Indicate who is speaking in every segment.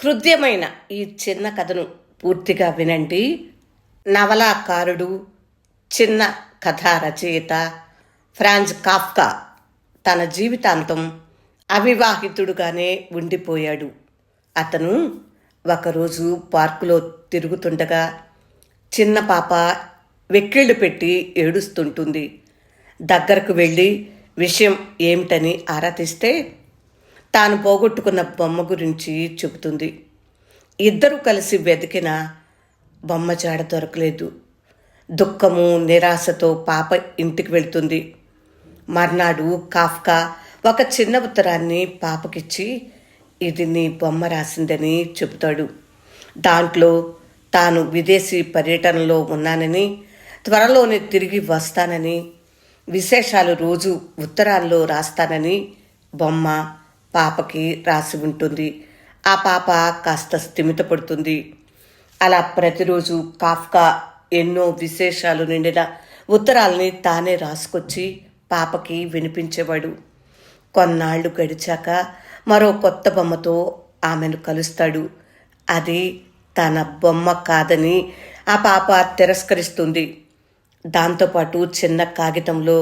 Speaker 1: హృదయమైన ఈ చిన్న కథను పూర్తిగా వినండి. నవలాకారుడు, చిన్న కథా రచయిత ఫ్రాంజ్ కాఫ్కా తన జీవితాంతం అవివాహితుడుగానే ఉండిపోయాడు. అతను ఒకరోజు పార్కులో తిరుగుతుండగా చిన్న పాప వెక్కిళ్ళు పెట్టి ఏడుస్తుంటుంది. దగ్గరకు వెళ్ళి విషయం ఏమిటని ఆరా తీస్తే తాను పోగొట్టుకున్న బొమ్మ గురించి చెబుతుంది. ఇద్దరూ కలిసి వెతికిన బొమ్మ జాడ దొరకలేదు. దుఃఖము, నిరాశతో పాప ఇంటికి వెళ్తుంది. మర్నాడు కాఫ్కా ఒక చిన్న ఉత్తరాన్ని పాపకిచ్చి ఇది నీ బొమ్మ రాసిందని చెబుతాడు. దాంట్లో తాను విదేశీ పర్యటనలో ఉన్నానని, త్వరలోనే తిరిగి వస్తానని, విశేషాలు రోజు ఉత్తరాల్లో రాస్తానని బొమ్మ పాపకి రాసి ఉంటుంది. ఆ పాప కాస్త స్థిమితపడుతుంది. అలా ప్రతిరోజు కాఫ్కా ఎన్నో విశేషాలు నిండిన ఉత్తరాల్ని తానే రాసుకొచ్చి పాపకి వినిపించేవాడు. కొన్నాళ్లు గడిచాక మరో కొత్త బొమ్మతో ఆమెను కలుస్తాడు. అది తన బొమ్మ కాదని ఆ పాప తిరస్కరిస్తుంది. దాంతోపాటు చిన్న కాగితంలో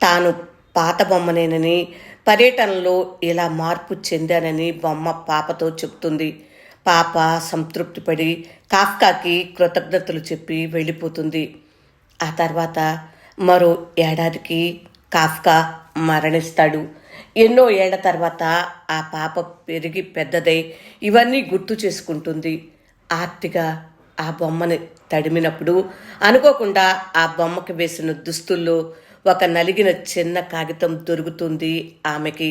Speaker 1: తాను పాత బొమ్మనేనని, పర్యటనలో ఇలా మార్పు చెందానని బొమ్మ పాపతో చెప్తుంది. పాప సంతృప్తిపడి కాఫ్కాకి కృతజ్ఞతలు చెప్పి వెళ్ళిపోతుంది. ఆ తర్వాత మరో ఏడాదికి కాఫ్కా మరణిస్తాడు. ఎన్నో ఏళ్ల తర్వాత ఆ పాప పెరిగి పెద్దదై ఇవన్నీ గుర్తు చేసుకుంటుంది. ఆర్తిగా ఆ బొమ్మని తడిమినప్పుడు అనుకోకుండా ఆ బొమ్మకి వేసిన దుస్తుల్లో ఒక నలిగిన చిన్న కాగితం దొరుకుతుంది ఆమెకి.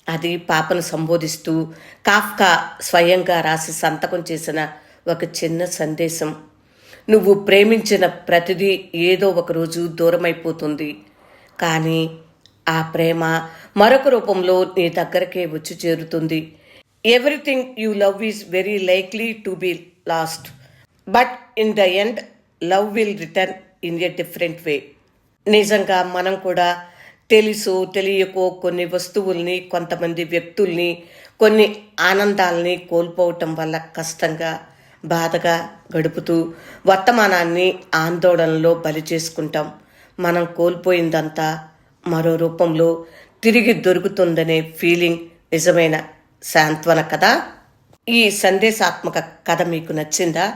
Speaker 1: అది పాపను సంబోధిస్తూ కాఫ్కా స్వయంగా రాసి సంతకం చేసిన ఒక చిన్న సందేశం. నువ్వు ప్రేమించిన ప్రతిదీ ఏదో ఒకరోజు దూరమైపోతుంది, కానీ ఆ ప్రేమ మరొక రూపంలో నీ దగ్గరకే వచ్చి చేరుతుంది. Everything you love is very likely to be last, but in the end love will return in a different way. నిజంగా మనం కూడా తెలుసో తెలియకో కొన్ని వస్తువుల్ని, కొంతమంది వ్యక్తుల్ని, కొన్ని ఆనందాల్ని కోల్పోవటం వల్ల కష్టంగా, బాధగా గడుపుతూ వర్తమానాన్ని ఆందోళనలో బలి చేసుకుంటాం. మనం కోల్పోయిందంతా మరో రూపంలో తిరిగి దొరుకుతుందనే ఫీలింగ్ నిజమైన సాంత్వన కదా. ఈ సందేశాత్మక కథ మీకు నచ్చిందా?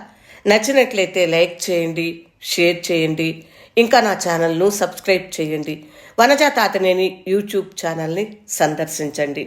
Speaker 1: నచ్చినట్లయితే లైక్ చేయండి, షేర్ చేయండి. ఇంకా నా ఛానల్ను సబ్స్క్రైబ్ చేయండి. వనజా తాతినేని యూట్యూబ్ ఛానల్ని సందర్శించండి.